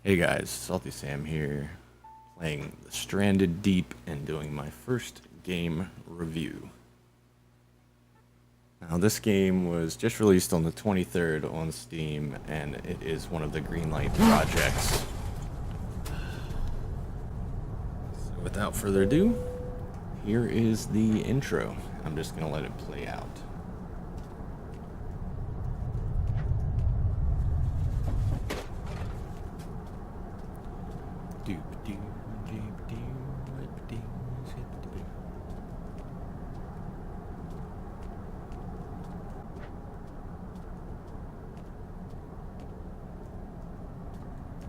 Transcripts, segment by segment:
Hey guys, Salty Sam here, playing Stranded Deep and doing my first game review. Now this game was just released on the 23rd on Steam, and it is one of the Greenlight projects. So without further ado, here is the intro. I'm just gonna let it play out.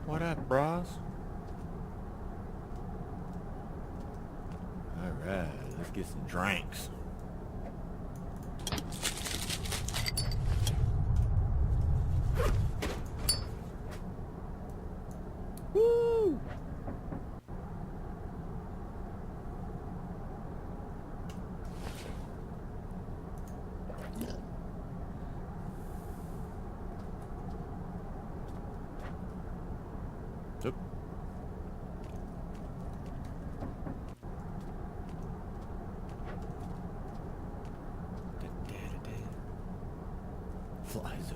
What up, bros? Alright, let's get some drinks. Woo! Yep. Fly zoner.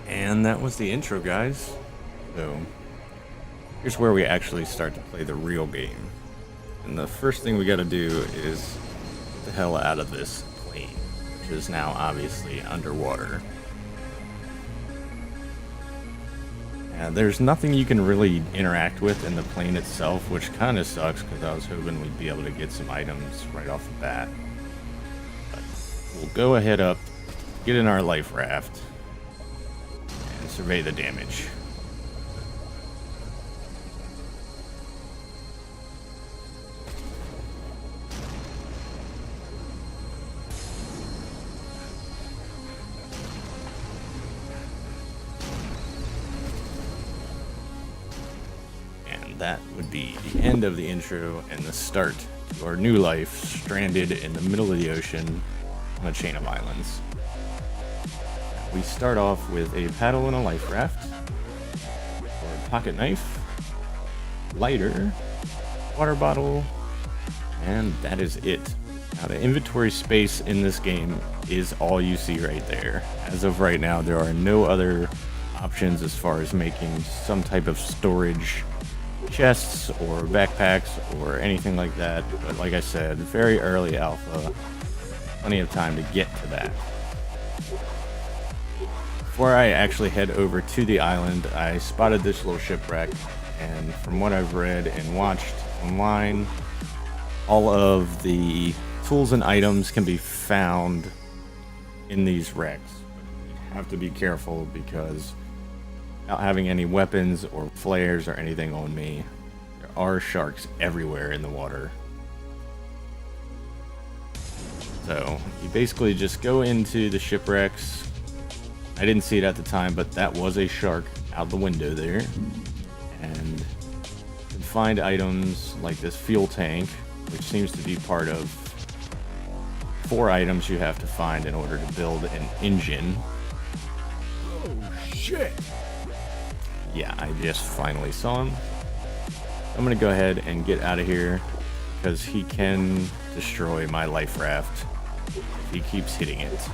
And that was the intro, guys. So, here's where we actually start to play the real game. And the first thing we gotta do is get the hell out of this plane, which is now obviously underwater. And there's nothing you can really interact with in the plane itself, which kind of sucks because I was hoping we'd be able to get some items right off the bat. But we'll go ahead up, get in our life raft, survey the damage. And that would be the end of the intro and the start to our new life, stranded in the middle of the ocean on a chain of islands. We start off with a paddle and a life raft, or a pocket knife, lighter, water bottle, and that is it. Now the inventory space in this game is all you see right there. As of right now, there are no other options as far as making some type of storage chests or backpacks or anything like that. But like I said, very early alpha, plenty of time to get to that. Before I actually head over to the island, I spotted this little shipwreck, and from what I've read and watched online, all of the tools and items can be found in these wrecks. You have to be careful because without having any weapons or flares or anything on me, there are sharks everywhere in the water. So you basically just go into the shipwrecks. I didn't see it at the time, but that was a shark out the window there. And you can find items like this fuel tank, which seems to be part of 4 items you have to find in order to build an engine. Oh shit! Yeah, I just finally saw him. I'm gonna go ahead and get out of here because he can destroy my life raft if he keeps hitting it.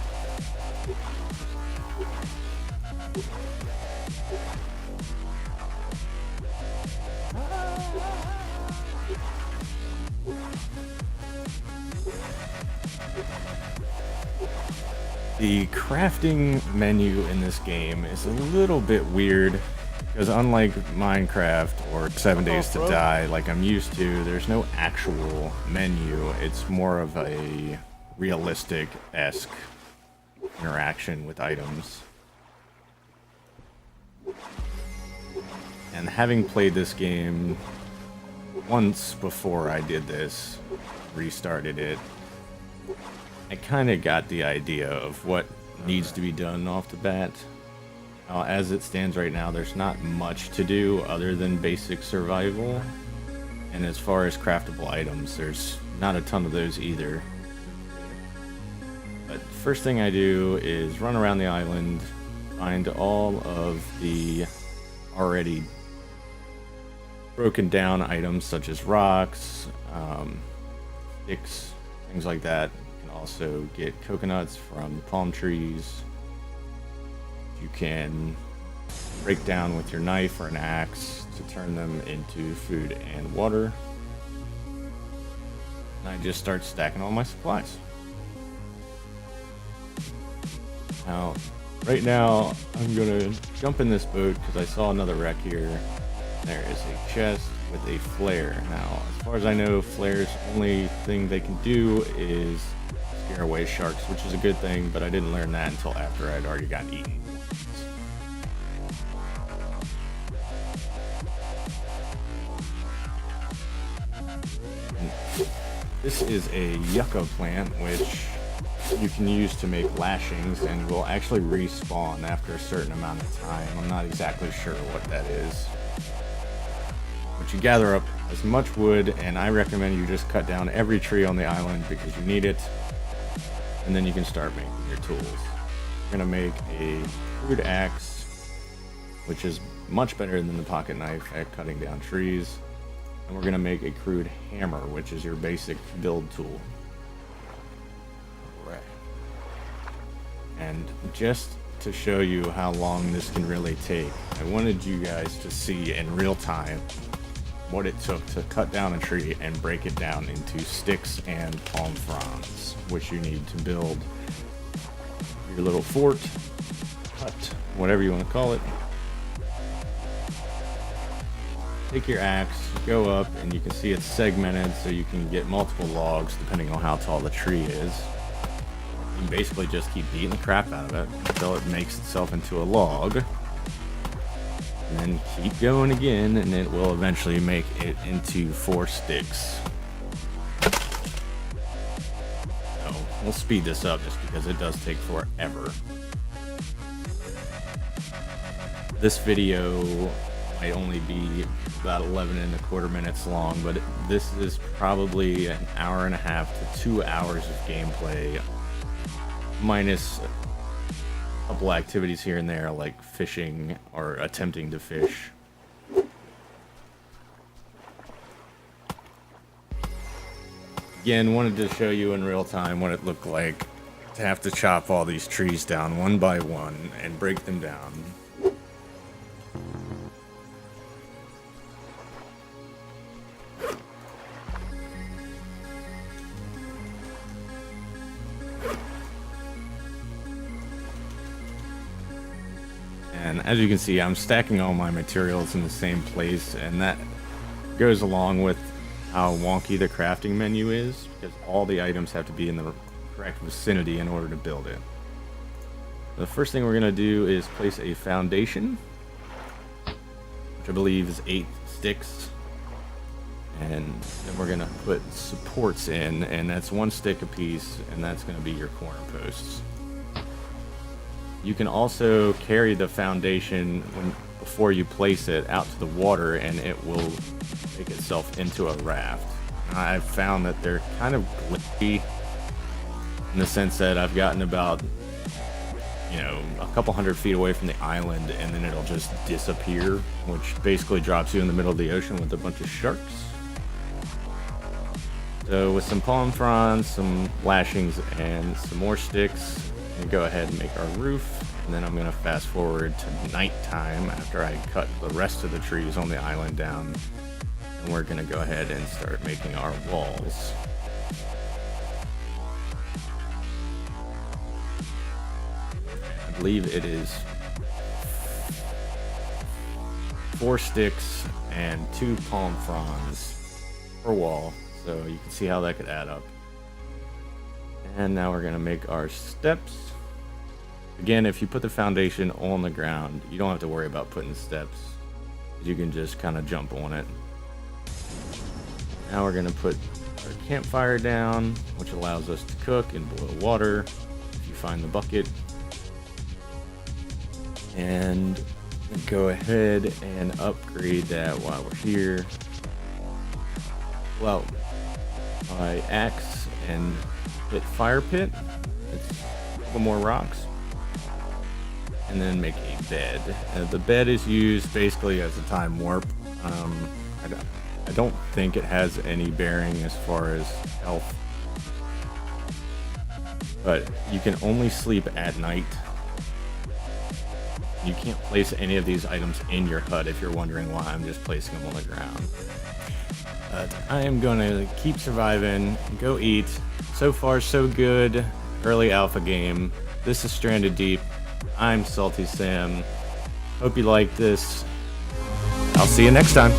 The crafting menu in this game is a little bit weird because unlike Minecraft or 7 Days to Die like I'm used to, there's no actual menu. It's more of a realistic-esque interaction with items. And having played this game once before I did this, restarted it, I kind of got the idea of what needs to be done off the bat. As it stands right now, there's not much to do other than basic survival. And as far as craftable items, there's not a ton of those either. But first thing I do is run around the island, find all of the already broken down items such as rocks, sticks, things like that. You can also get coconuts from palm trees. You can break down with your knife or an axe to turn them into food and water. And I just start stacking all my supplies. Now, right now, I'm gonna jump in this boat because I saw another wreck here. There is a chest with a flare. Now, as far as I know, flares, only thing they can do is scare away sharks, which is a good thing, but I didn't learn that until after I'd already gotten eaten. This is a yucca plant, which you can use to make lashings and will actually respawn after a certain amount of time. I'm not exactly sure what that is. But you gather up as much wood, and I recommend you just cut down every tree on the island because you need it. And then you can start making your tools. You're going to make a crude axe, which is much better than the pocket knife at cutting down trees. And we're going to make a crude hammer, which is your basic build tool. Right. And just to show you how long this can really take, I wanted you guys to see in real time what it took to cut down a tree and break it down into sticks and palm fronds, which you need to build your little fort, hut, whatever you want to call it. Take your axe, go up, and you can see it's segmented so you can get multiple logs depending on how tall the tree is. You basically just keep beating the crap out of it until it makes itself into a log. And then keep going again, and it will eventually make it into 4 sticks. So we'll speed this up just because it does take forever. This video might only be about 11.25 minutes long, but this is probably an hour and a half to 2 hours of gameplay, minus a couple activities here and there like fishing or attempting to fish. Again, wanted to show you in real time what it looked like to have to chop all these trees down one by one and break them down. And as you can see, I'm stacking all my materials in the same place, and that goes along with how wonky the crafting menu is, because all the items have to be in the correct vicinity in order to build it. The first thing we're going to do is place a foundation, which I believe is 8 sticks. And then we're going to put supports in, and that's 1 stick a piece, and that's going to be your corner posts. You can also carry the foundation before you place it out to the water, and it will make itself into a raft. I've found that they're kind of glitchy in the sense that I've gotten about, a couple hundred feet away from the island, and then it'll just disappear, which basically drops you in the middle of the ocean with a bunch of sharks. So with some palm fronds, some lashings, and some more sticks, and go ahead and make our roof. And then I'm going to fast forward to nighttime after I cut the rest of the trees on the island down, and we're going to go ahead and start making our walls. I believe it is 4 sticks and 2 palm fronds per wall, so you can see how that could add up. And now we're going to make our steps. Again, if you put the foundation on the ground, you don't have to worry about putting steps. You can just kind of jump on it. Now we're going to put our campfire down, which allows us to cook and boil water if you find the bucket. And go ahead and upgrade that while we're here. Well, my axe and hit fire pit. It's a couple more rocks. And then make a bed. The bed is used basically as a time warp. I don't think it has any bearing as far as health. But you can only sleep at night. You can't place any of these items in your hut if you're wondering why I'm just placing them on the ground. But I am going to keep surviving, go eat. So far, so good. Early alpha game. This is Stranded Deep. I'm Salty Sam. Hope you like this. I'll see you next time.